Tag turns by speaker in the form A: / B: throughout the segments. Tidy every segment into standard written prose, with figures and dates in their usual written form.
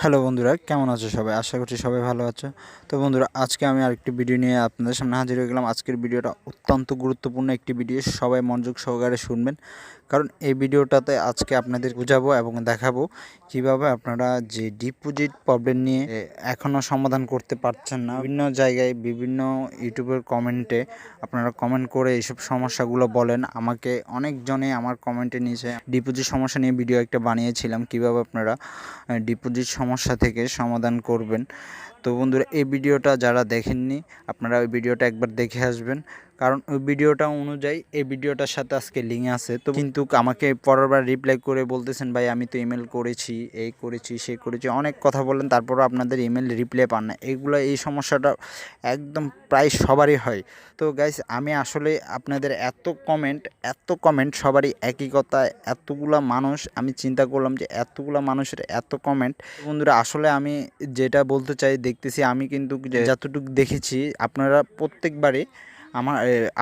A: Hello বন্ধুরা, কেমন আছো সবাই? আশা করছি সবাই ভালো আছো। তো বন্ধুরা, আজকে আমি আরেকটি ভিডিও নিয়ে আপনাদের সামনে হাজির হয়ে গেলাম। আজকের ভিডিওটা অত্যন্ত গুরুত্বপূর্ণ একটি ভিডিও, সবাই মনোযোগ সহকারে শুনবেন। কারণ এই ভিডিওটাতে আজকে আপনাদের বুঝাবো এবং দেখাবো কিভাবে আপনারা যে ডিপোজিট প্রবলেম নিয়ে এখনও সমাধান করতে পারছেন না। বিভিন্ন জায়গায় বিভিন্ন ইউটিউবের কমেন্টে আপনারা কমেন্ট করে এইসব সমস্যাগুলো বলেন। আমাকে অনেকজনে আমার কমেন্টে নিচে ডিপোজিট সমস্যা নিয়ে ভিডিও একটা বানিয়েছিলাম, কিভাবে আপনারা ডিপোজিট সমস্যা থেকে সমাধান করবেন। তো বন্ধুরা, এই ভিডিওটা যারা দেখেননি আপনারা ওই ভিডিওটা একবার দেখে আসবেন, কারণ ওই ভিডিওটা অনুযায়ী এই ভিডিওটার সাথে আজকে লিঙ্ক আছে। তো কিন্তু আমাকে পরেরবার রিপ্লাই করে বলতেছেন, ভাই আমি তো ইমেল করেছি, এই করেছি, সে করেছি, অনেক কথা বলেন, তারপরও আপনাদের ইমেল রিপ্লাই পান না। এই সমস্যাটা একদম প্রায় সবারই হয়। তো গাইস, আমি আসলে আপনাদের এত কমেন্ট সবারই একই কথা, এতগুলা মানুষ, আমি চিন্তা করলাম যে এতগুলা মানুষের এত কমেন্ট। বন্ধুরা, আসলে আমি যেটা বলতে চাই, দেখতেছি আমি কিন্তু যতটুকু দেখেছি আপনারা প্রত্যেকবারই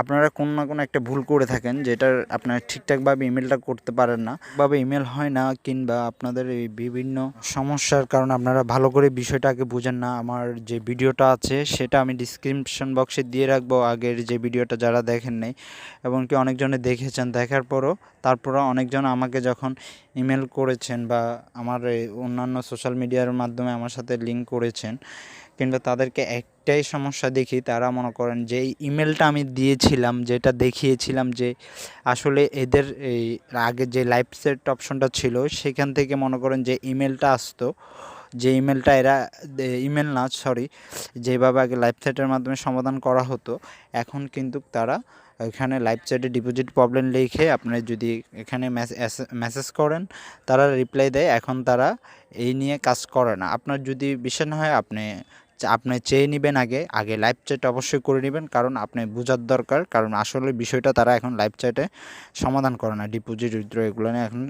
A: আপনারা কোনো না কোনো একটা ভুল করে থাকেন, যেটার আপনারা ঠিকঠাকভাবে ইমেলটা করতে পারেন না, ভাবে ইমেল হয় না, কিংবা আপনাদের এই বিভিন্ন সমস্যার কারণে আপনারা ভালো করে বিষয়টাকে বুঝেন না। আমার যে ভিডিওটা আছে সেটা আমি ডিসক্রিপশন বক্সে দিয়ে রাখবো, আগের যে ভিডিওটা যারা দেখেন নাই, এবং কি অনেকজনে দেখেছেন, দেখার পরও তারপরও অনেকজন আমাকে যখন ইমেল করেছেন বা আমার অন্যান্য সোশ্যাল মিডিয়ার মাধ্যমে আমার সাথে লিঙ্ক করেছেন, কিংবা তাদেরকে একটাই সমস্যা দেখি, তারা মনে করেন যে এই ইমেলটা আমি দিয়েছিলাম, যেটা দেখিয়েছিলাম যে আসলে এদের এই আগে যে লাইভ সেট অপশনটা ছিল সেখান থেকে মনে করেন যে ইমেলটা আসতো, যে ইমেলটা এরা ইমেল না সরি যেভাবে আগে লাইভ সেটের মাধ্যমে সমাধান করা হতো, এখন কিন্তু তারা এখানে লাইভ চ্যাটে ডিপোজিট প্রবলেম লিখে আপনি যদি এখানে মেসেজ করেন, তারা রিপ্লাই দেয়। এখন তারা এই নিয়ে কাজ করে না। আপনার যদি বিশ্বাস না হয়, আপনি চেয়ে নেবেন, আগে লাইভ চ্যাট অবশ্যই করে নেবেন, কারণ আপনি বোঝার দরকার, কারণ আসলে বিষয়টা তারা এখন লাইভ চ্যাটে সমাধান করে না, ডিপোজিট উইথড্র এগুলো নিয়ে এখন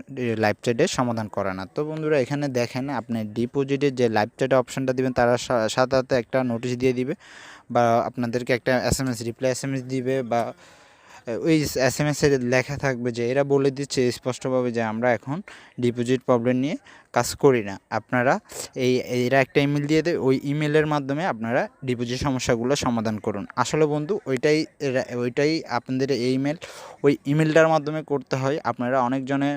A: লাইভ চ্যাটে সমাধান করে না। তো বন্ধুরা, এখানে দেখেন, আপনি ডিপোজিটের যে লাইভ চ্যাটে অপশানটা দিবেন, তারা সাথে সাথে একটা নোটিশ দিয়ে দিবে, বা আপনাদেরকে একটা রিপ্লাই এসএমএস দিবে, বা ওই এসএমএসে লেখা থাকবে যে এরা বলে দিচ্ছে স্পষ্টভাবে যে আমরা এখন ডিপোজিট প্রবলেম নিয়ে কাজ করি না। আপনারা এরা একটা ইমেল দিয়ে দেয়, ওই ইমেলের মাধ্যমে আপনারা ডিপোজিট সমস্যাগুলো সমাধান করুন। আসলে বন্ধু, ওইটাই আপনাদের ওই ইমেলটার মাধ্যমে করতে হয়। আপনারা অনেকজনে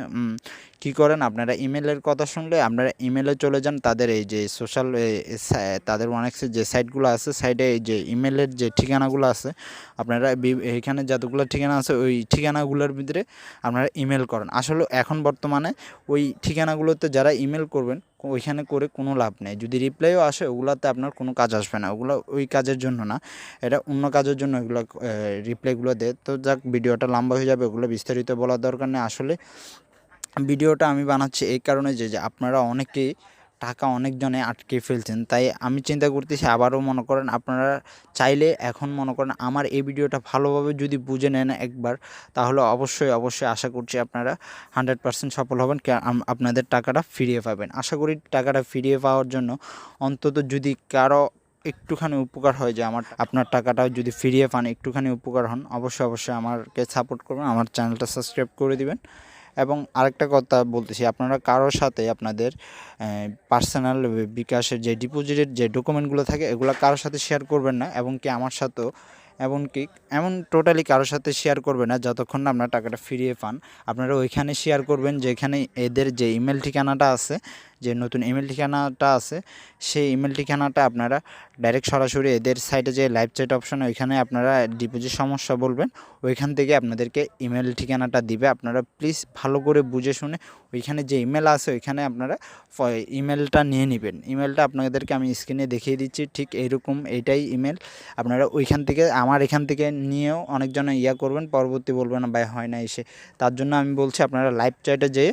A: কী করেন, আপনারা ইমেলের কথা শুনলে আপনারা ইমেলে চলে যান, তাদের এই যে তাদের অনেক যে সাইটগুলো আছে, সাইটে এই যে ইমেলের যে ঠিকানাগুলো আছে, আপনারা এখানে যতগুলো ঠিকানা আছে ওই ঠিকানাগুলোর ভিতরে আপনারা ইমেল করেন। আসলে এখন বর্তমানে ওই ঠিকানাগুলোতে যারা ইমেল করবেন, ওইখানে করে কোনো লাভ নেই। যদি রিপ্লাইও আসে, ওগুলোতে আপনার কোনো কাজ আসবে না, ওগুলো ওই কাজের জন্য না, এটা অন্য কাজের জন্য ওইগুলো রিপ্লাইগুলো দেয়। তো যাক, ভিডিওটা লম্বা হয়ে যাবে, ওগুলো বিস্তারিত বলার দরকার নেই। আসলে ভিডিওটা আমি বানাচ্ছি এই কারণে যে আপনারা অনেকেই টাকা অনেকজনে আটকে ফেলছেন, তাই আমি চিন্তা করতেছি আবারও মনে করেন আপনারা চাইলে এখন মনে করেন আমার এই ভিডিওটা ভালোভাবে যদি বুঝে নেন একবার, তাহলে অবশ্যই আশা করছি আপনারা 100% সফল হবেন, আপনাদের টাকাটা ফিরিয়ে পাবেন। আশা করি টাকাটা ফিরিয়ে পাওয়ার জন্য অন্তত যদি কারো একটুখানি উপকার হয়, যে আপনার টাকাটাও যদি ফিরিয়ে পান, একটুখানি উপকার হন, অবশ্যই আমাকে সাপোর্ট করবেন, আমার চ্যানেলটা সাবস্ক্রাইব করে দিবেন। এবং আরেকটা কথা বলতেছি, আপনারা কারোর সাথে আপনাদের পার্সোনাল বিকাশের যে ডিপোজিটের যে ডকুমেন্টগুলো থাকে, এগুলো কারোর সাথে শেয়ার করবেন না, এবং কি আমার সাথেও এমন টোটালি কারোর সাথে শেয়ার করবেন না যতক্ষণ না আপনার টাকাটা ফিরিয়ে পান। আপনারা ওইখানে শেয়ার করবেন যেখানে এদের যে ইমেল ঠিকানাটা আছে, যে নতুন ইমেল ঠিকানাটা আছে, সেই ইমেল ঠিকানাটা আপনারা ডাইরেক্ট সরাসরি এদের সাইটে যে লাইভ চ্যাট অপশন, ওইখানে আপনারা ডিপোজিট সমস্যা বলবেন, ওইখান থেকে আপনাদেরকে ইমেল ঠিকানাটা দিবে। আপনারা প্লিজ ভালো করে বুঝে শুনে ওইখানে যে ইমেল আছে ওইখানে আপনারা ইমেলটা নিয়ে নেবেন। ইমেলটা আপনাদেরকে আমি স্ক্রিনে দেখিয়ে দিচ্ছি, ঠিক এইরকম এইটাই ইমেল। আপনারা ওইখান থেকে আমার এখান থেকে নিয়েও অনেকজন করবেন, পরবর্তী বলবেন না ভাই হয় না এসে। তার জন্য আমি বলছি, আপনারা লাইভ চ্যাটে যেয়ে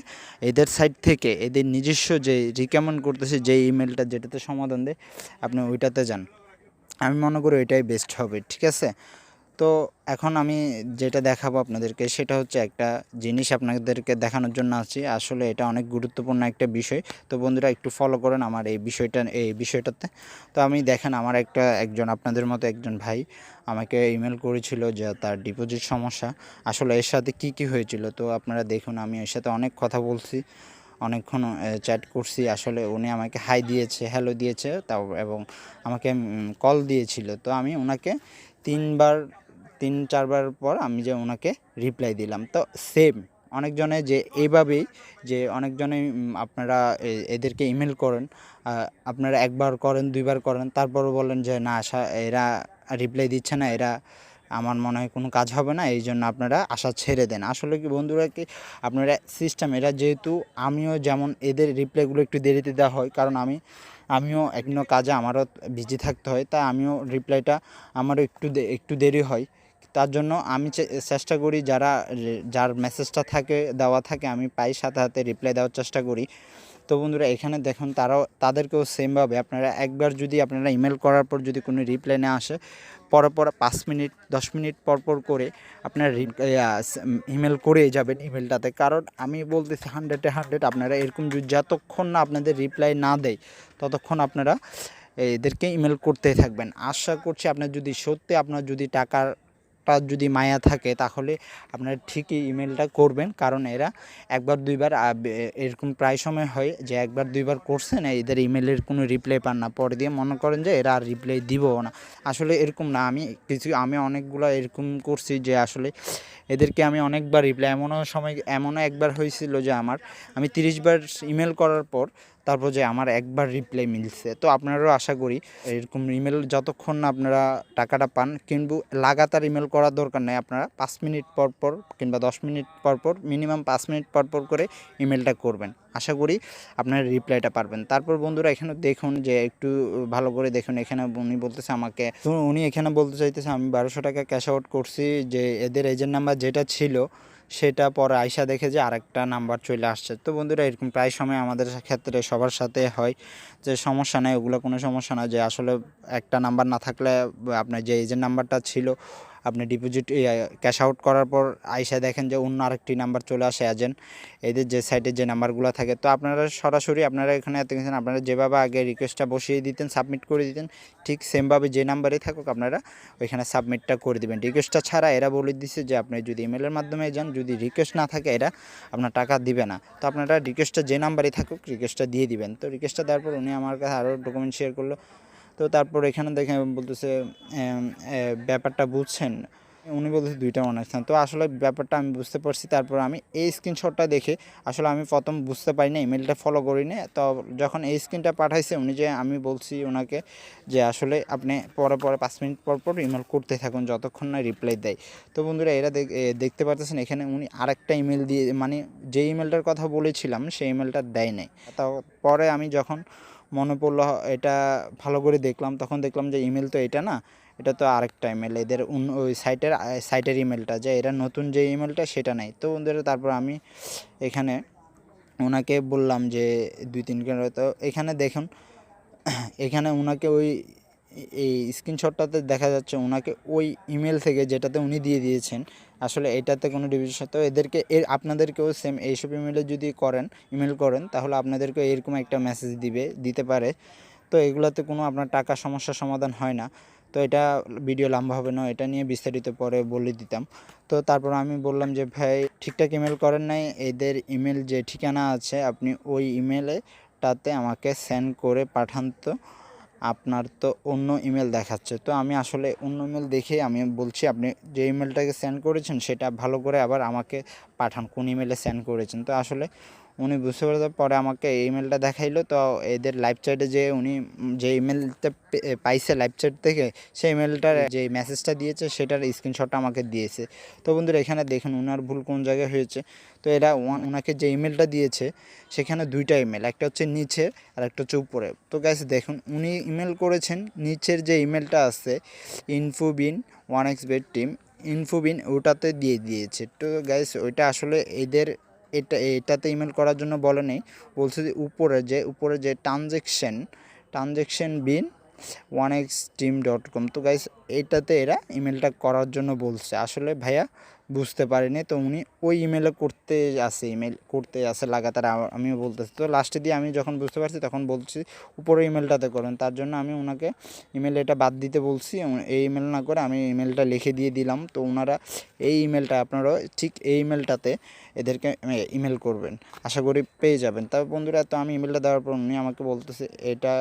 A: এদের সাইট থেকে এদের নিজস্ব যে রিকমেন্ড করতেছে যে ইমেলটা যেটাতে সমাধান দেয়, আপনি ওইটাতে যান। আমি মনে করি ওইটাই বেস্ট হবে, ঠিক আছে? তো এখন আমি যেটা দেখাবো আপনাদেরকে, সেটা হচ্ছে একটা জিনিস আপনাদেরকে দেখানোর জন্য আছি। আসলে এটা অনেক গুরুত্বপূর্ণ একটা বিষয়। তো বন্ধুরা, একটু ফলো করেন আমার এই বিষয়টাতে। তো আমি দেখেন, আমার একজন আপনাদের মতো একজন ভাই আমাকে ইমেল করেছিল যে তার ডিপোজিট সমস্যা। আসলে এর সাথে কি হয়েছিল, তো আপনারা দেখুন। আমি এর সাথে অনেক কথা বলছি, অনেকক্ষণ চ্যাট করছি। আসলে উনি আমাকে হাই দিয়েছে, হ্যালো দিয়েছে, তাও এবং আমাকে কল দিয়েছিল। তো আমি ওনাকে 3-4 বার পর আমি যে ওনাকে রিপ্লাই দিলাম। তো সেম অনেকজনে যে এইভাবেই যে অনেকজনে আপনারা এদেরকে ইমেল করেন, আপনারা 1বার করেন, 2বার করেন, তারপরও বলেন যে না এরা রিপ্লাই দিচ্ছে না, এরা আমার মনে হয় কোনো কাজ হবে না, এই জন্য আপনারা আশা ছেড়ে দেন। আসলে কি বন্ধুরা, কি আপনারা সিস্টেম এরা যেহেতু, আমিও যেমন এদের রিপ্লাইগুলো একটু দেরিতে দেওয়া হয়, কারণ আমিও বিভিন্ন কাজে আমারও বিজি থাকতে হয়, তাই আমিও রিপ্লাইটা আমারও একটু দেরি হয়। তার জন্য আমি চেষ্টা করি যার মেসেজটা দেওয়া থাকে আমি পাই, সাথে সাথে রিপ্লাই দেওয়ার চেষ্টা করি। তো বন্ধুরা এখানে দেখুন তাদেরকেও সেমভাবে আপনারা একবার যদি আপনারা ইমেল করার পর যদি কোনো রিপ্লাই না আসে, পরে 5 মিনিট 10 মিনিট পর করে আপনারা ইমেল করেই যাবেন ইমেলটাতে। কারণ আমি বলতেছি 100-এ 100 আপনারা এরকম যতক্ষণ না আপনাদের রিপ্লাই না দেয় ততক্ষণ আপনারা এদেরকে ইমেল করতেই থাকবেন। আশা করছি আপনার যদি টাকার যদি মায়া থাকে তাহলে আপনারা ঠিকই ইমেলটা করবেন, কারণ এরা 1বার 2বার এরকম প্রায় সময় হয় যে 1বার 2বার করছেন, এদের ইমেলের কোনো রিপ্লাই পান না, পরে দিয়ে মনে করেন যে এরা আর রিপ্লাই দিবও না। আসলে এরকম না, আমি অনেকগুলো এরকম করছি যে আসলে এদেরকে আমি অনেকবার রিপ্লাই, এমনও একবার হয়েছিল যে আমি 30বার ইমেল করার পর তারপর যে আমার 1বার রিপ্লাই মিলছে। তো আপনারাও আশা করি এরকম ইমেল যতক্ষণ না আপনারা টাকাটা পান, কিন্তু লাগাতার ইমেল করার দরকার নেই, আপনারা 5 মিনিট পর কিংবা 10 মিনিট পর মিনিমাম 5 মিনিট পর করে ইমেলটা করবেন। আশা করি আপনারা রিপ্লাইটা পারবেন। তারপর বন্ধুরা এখানে দেখুন যে একটু ভালো করে দেখুন, এখানে উনি বলতেছে আমাকে, তো উনি এখানে বলতে চাইতেছে আমি 1200 টাকা ক্যাশ আউট করছি, যে এদের এজেন্ট নাম্বার যেটা ছিল সেটা পরে আইসা দেখে যে আরেকটা নাম্বার চলে আসছে। তো বন্ধুরা এরকম প্রায় সময় আমাদের ক্ষেত্রে সবার সাথে হয়, যে সমস্যা নেই, ওগুলো কোনো সমস্যা না, যে আসলে একটা নাম্বার না থাকলে আপনার যে এজেন্ট নাম্বারটা ছিল আপনি ডিপোজিট ক্যাশ আউট করার পর আইসা দেখেন যে অন্য আরেকটি নাম্বার চলে আসে এজেন্ট, এদের যে সাইটে যে নাম্বারগুলো থাকে। তো আপনারা সরাসরি আপনারা এখানে আপনারা যেভাবে আগে রিকোয়েস্টটা বসিয়ে দিতেন, সাবমিট করে দিতেন, ঠিক সেমভাবে যে নাম্বারে থাকুক আপনারা ওইখানে সাবমিটটা করে দেবেন। রিকোয়েস্টটা ছাড়া এরা বলে দিচ্ছে যে আপনি যদি ইমেলের মাধ্যমে যান, যদি রিকোয়েস্ট না থাকে এরা আপনার টাকা দিবে না। তো আপনারা রিকোয়েস্টটা যে নাম্বারে থাকুক রিকোয়েস্টটা দিয়ে দিবেন। তো রিকোয়েস্টটা দেওয়ার পর উনি আমার কাছে আরও ডকুমেন্ট শেয়ার করলো। তো তারপর এখানে দেখে বলতেছে ব্যাপারটা বুঝছেন, উনি বলতেছে 2টা অনার্স। তো আসলে ব্যাপারটা আমি বুঝতে পারছি। তারপর আমি এই স্ক্রিনশটটা দেখে আসলে আমি প্রথম বুঝতে পারি না, ইমেলটা ফলো করি না। তো যখন এই স্ক্রিনটা পাঠাইছে উনি, যে আমি বলছি ওনাকে যে আসলে আপনি পরে 5 মিনিট পর ইমেল করতে থাকুন যতক্ষণ না রিপ্লাই দেয়। তো বন্ধুরা এরা দেখতে পারতেছেন এখানে উনি আরেকটা ইমেল দিয়ে, মানে যে ইমেলটার কথা বলেছিলাম সেই ইমেলটা দেয় নাই। তাও পরে আমি যখন মনে পড়লো এটা ভালো করে দেখলাম, তখন দেখলাম যে ইমেল তো এটা না, এটা তো আরেকটা ইমেল, এদের ওই সাইটের ইমেলটা, যে এরা নতুন যে ইমেলটা সেটা নেই। তো বন্ধুরা তারপর আমি এখানে ওনাকে বললাম যে 2-3 করে। তো এখানে দেখুন এখানে ওনাকে এই স্ক্রিনশটটাতে দেখা যাচ্ছে ওনাকে ওই ইমেল থেকে যেটাতে উনি দিয়ে দিয়েছেন, আসলে এটাতে কোনো ডিভিশন। তো আপনাদেরকেও সেম এইসব ইমেল করেন তাহলে আপনাদেরকেও এরকম একটা মেসেজ দিতে পারে। তো এগুলোতে কোনো আপনার টাকা সমস্যার সমাধান হয় না। তো এটা ভিডিও লম্বা হবে না, এটা নিয়ে বিস্তারিত পরে বলে দিতাম। তো তারপর আমি বললাম যে ভাই ঠিকঠাক ইমেল করেন নাই, এদের ইমেল যে ঠিকানা আছে আপনি ওই ইমেলটাতে আমাকে সেন্ড করে পাঠান। তো আপনার তো অন্য ইমেল দেখাচ্ছে। তো আমি আসলে অন্য ইমেল দেখে আমি বলছি আপনি যে ইমেলটাকে সেন্ড করেছেন সেটা ভালো করে আবার আমাকে পাঠান, কোন ইমেলে সেন্ড করেছেন। তো আসলে উনি বুঝতে পারার পরে আমাকে এই ইমেলটা দেখাইলো। তো এদের লাইভ চ্যাটে যে উনি যে ইমেলটা পাইছে লাইভ চ্যাট থেকে, সেই ইমেলটার যে মেসেজটা দিয়েছে সেটার স্ক্রিনশটটা আমাকে দিয়েছে। তো বন্ধুরা এখানে দেখুন ওনার ভুল কোন জায়গায় হয়েছে। তো এরা ওনাকে যে ইমেলটা দিয়েছে সেখানে 2টা ইমেল, একটা হচ্ছে নিচে আর একটা হচ্ছে উপরে। তো গাইস দেখুন উনি ইমেল করেছেন নিচের যে ইমেলটা আছে ইনফোবিন 1xbet টিম ইনফোবিন, ওটাতে দিয়ে দিয়েছে। তো গাইস ওইটা আসলে এটাতে ইমেল করার জন্য বলে নেই, বলছে যে উপরে যে ট্রানজ্যাকশন বিন 1xteam.com। তো গাইস এটাতে এরা ইমেলটা করার জন্য বলছে। আসলে ভাইয়া বুঝতে পারেনি। তো উনি ওই ইমেল করতে আসে লাগাতার, আমিও বলতেছি। তো লাস্টে দিয়ে আমি যখন বুঝতে পারছি তখন বলছি উপরের ইমেলটাতে করেন। তার জন্য আমি ওনাকে ইমেল এটা বাদ দিতে বলছি। এই ইমেল না করে আমি ইমেলটা লিখে দিয়ে দিলাম। তো ওনারা এই ইমেলটা, আপনারাও ঠিক এই ইমেলটাতে এদেরকে ইমেল করবেন, আশা করি পেয়ে যাবেন। তবে বন্ধুরা, তো আমি ইমেলটা দেওয়ার পর উনি আমাকে বলতেছে এটা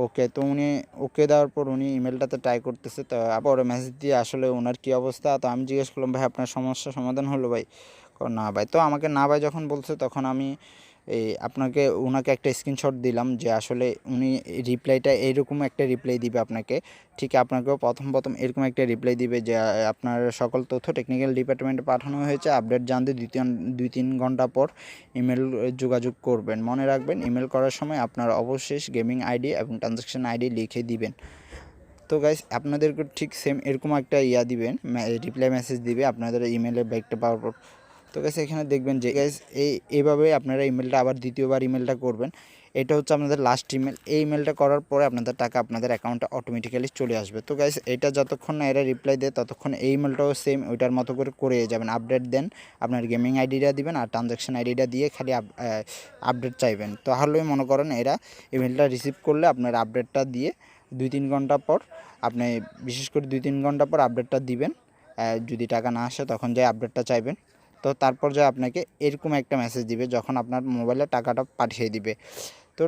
A: ওকে। তো উনি ওকে দেওয়ার পর উনি ইমেলটাতে ট্রাই করতেছে। তো আবার মেসেজ দিয়ে আসলে ওনার কী অবস্থা। তো আমি জিজ্ঞেস করলাম, ভাই আপনার সমস্যা সমাধান হলো ভাই? না ভাই। তো আমাকে না ভাই যখন বলছে তখন আমি ওনাকে একটা স্ক্রিনশট দিলাম যে আসলে উনি রিপ্লাইটা এইরকম একটা রিপ্লাই দিবে আপনাকে, ঠিক আপনাকেও প্রথম এরকম একটা রিপ্লাই দিবে যে আপনার সকল তথ্য টেকনিক্যাল ডিপার্টমেন্টে পাঠানো হয়েছে, আপডেট জানতে 2-3 ঘন্টা পর ইমেল যোগাযোগ করবেন। মনে রাখবেন, ইমেল করার সময় আপনার অবশ্যই গেমিং আইডি এবং ট্রানজ্যাকশন আইডি লিখে দিবেন। তো গাইস, আপনাদেরকে ঠিক সেম এরকম একটা দিবেন, রিপ্লাই মেসেজ দিবে আপনাদের ইমেলের ব্যাকটা পাওয়ার পর। তো গাইস, এখানে দেখবেন যে গাইস এইভাবে আপনারা ইমেলটা আবার দ্বিতীয়বার ইমেলটা করবেন। এটা হচ্ছে আপনাদের লাস্ট ইমেল। এই ইমেলটা করার পরে আপনাদের টাকা আপনাদের অ্যাকাউন্টে অটোমেটিক্যালি চলে আসবে। তো গাইস, এটা যতক্ষণ না এরা রিপ্লাই দেয় ততক্ষণ এই ইমেলটাও সেম ওইটার মতো করে যাবেন। আপডেট দেন, আপনার গেমিং আইডিটা দিবেন আর ট্রানজ্যাকশন আইডিটা দিয়ে খালি আপডেট চাইবেন। তাহলেই মনে করেন এরা ইমেলটা রিসিভ করলে আপনার আপডেটটা দিয়ে 2-3 ঘন্টা পর আপনি, বিশেষ করে 2-3 ঘন্টা পর আপডেটটা দিবেন। যদি টাকা না আসে তখন যাই আপডেটটা চাইবেন। তো তারপর যে আপনাকে এরকম একটা মেসেজ দিবে যখন আপনার মোবাইলে টাকাটা পাঠিয়ে দিবে। তো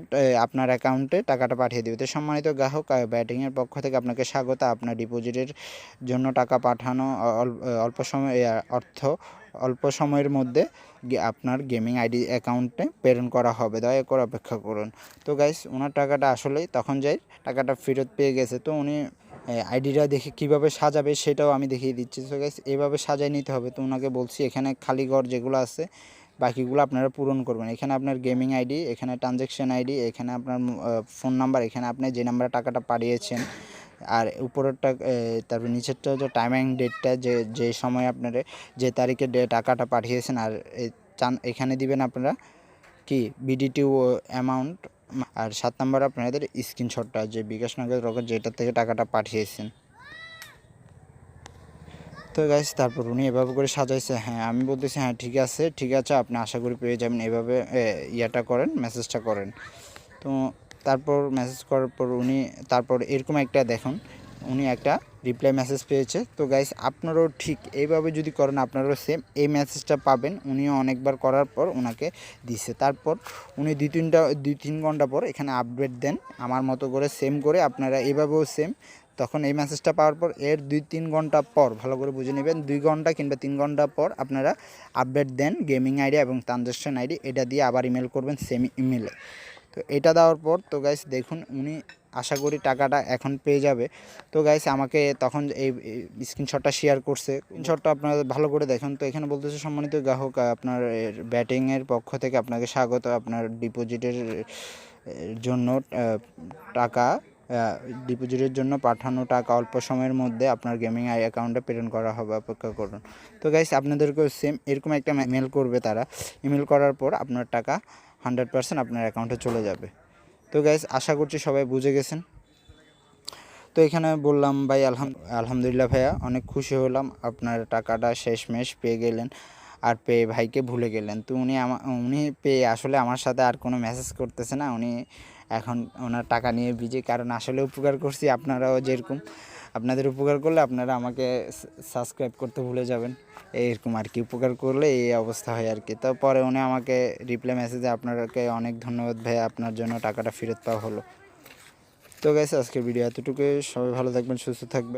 A: আপনার অ্যাকাউন্টে টাকাটা পাঠিয়ে দেবে। তো সম্মানিত গ্রাহক, ব্যাটিংয়ের পক্ষ থেকে আপনাকে স্বাগত। আপনার ডিপোজিটের জন্য টাকা পাঠানো অল্প সময়ের মধ্যে আপনার গেমিং আইডি অ্যাকাউন্টে প্রেরণ করা হবে, দয়া করে অপেক্ষা করুন। তো গাইস, ওনার টাকাটা আসলেই তখন যাই টাকাটা ফেরত পেয়ে গেছে। তো উনি আইডিটা দেখে কীভাবে সাজাবে সেটাও আমি দেখিয়ে দিচ্ছি। তো গাইস, এইভাবে সাজাই নিতে হবে। তো ওনাকে বলছি এখানে খালি ঘর যেগুলো আছে বাকিগুলো আপনারা পূরণ করবেন। এখানে আপনার গেমিং আইডি, এখানে ট্রানজ্যাকশন আইডি, এখানে আপনার ফোন নাম্বার, এখানে আপনি যে নাম্বারে টাকাটা পাঠিয়েছেন, আর উপরেরটা তারপর নিচেরটা হচ্ছে টাইম অ্যান্ড ডেটটা, যে সময় আপনারা যে তারিখে টাকাটা পাঠিয়েছেন। আর এখানে দিবেন আপনারা কি বিডিটি অ্যামাউন্ট। আর 7 নাম্বার আপনাদের স্ক্রিনশটটা, যে বিকাশ নগদ রকেট যেটা থেকে টাকাটা পাঠিয়েছেন। তো গাইস, তারপর উনি এভাবে করে সাজাইছে। হ্যাঁ, আমি বলতেছি হ্যাঁ ঠিক আছে, আপনি আশা করি পেয়ে যাবেন। এভাবে করেন, মেসেজটা করেন। তো তারপর মেসেজ করার পর তারপর এরকম একটা দেখুন, উনি একটা রিপ্লাই মেসেজ পেয়েছে। তো গাইস, আপনারাও ঠিক এইভাবে যদি করেন আপনারাও সেম এই মেসেজটা পাবেন। উনিও অনেকবার করার পর ওনাকে দিছে। তারপর উনি 2-3 ঘন্টা পর এখানে আপডেট দেন আমার মতো করে, সেম করে আপনারা এইভাবেও সেম। তখন এই মেসেজটা পাওয়ার পর এর 2-3 ঘন্টা পর, ভালো করে বুঝে নেবেন, 2 ঘন্টা কিংবা 3 ঘন্টা পর আপনারা আপডেট দেন গেমিং আইডি এবং ট্রানজ্যাকশন আইডি, এটা দিয়ে আবার ইমেল করবেন সেম ইমেলে। তো এটা দেওয়ার পর তো গাইস দেখুন, উনি আশা করি টাকাটা এখন পেয়ে যাবে। তো গাইস, আমাকে তখন এই স্ক্রিনশটটা শেয়ার করছে। স্ক্রিনশটটা আপনারা ভালো করে দেখুন। তো এখানে বলতেছে, সম্মানিত গ্রাহক, আপনার ব্যাটিংয়ের পক্ষ থেকে আপনাকে স্বাগত। আপনার ডিপোজিটের জন্য ডিপোজিটের জন্য পাঠানো টাকা অল্প সময়ের মধ্যে আপনার গেমিং অ্যাকাউন্টে প্রেরণ করা হবে, অপেক্ষা করুন। তো গাইস, আপনাদেরকেও সেম এরকম একটা মেল করবে তারা। ইমেল করার পর আপনার টাকা 100% আপনার অ্যাকাউন্টে চলে যাবে। তো গাইস, আশা করছি সবাই বুঝে গেছেন। তো এখানে বললাম ভাই আলহামদুলিল্লাহ ভাইয়া, অনেক খুশি হলাম আপনার টাকাটা শেষমেশ পেয়ে গেলেন, আর পেয়ে ভাইকে ভুলে গেলেন। তো উনি পেয়ে আসলে আমার সাথে আর কোনো মেসেজ করতেছে না। উনি এখন ওনার টাকা নিয়ে বিজি, কারণ আসলে উপকার করছি। আপনারাও যেরকম আপনাদের উপকার করলে আপনারা আমাকে সাবস্ক্রাইব করতে ভুলে যাবেন, এরকম আর কি। উপকার করলে এই অবস্থা হয় আর কি। তারপরে উনি আমাকে রিপ্লাই মেসেজে, আপনাকে অনেক ধন্যবাদ ভাই, আপনার জন্য টাকাটা ফেরত পাওয়া হলো। তো গাইস, আজকের ভিডিও এতটুকুই। সবাই ভালো থাকবেন, সুস্থ থাকবেন।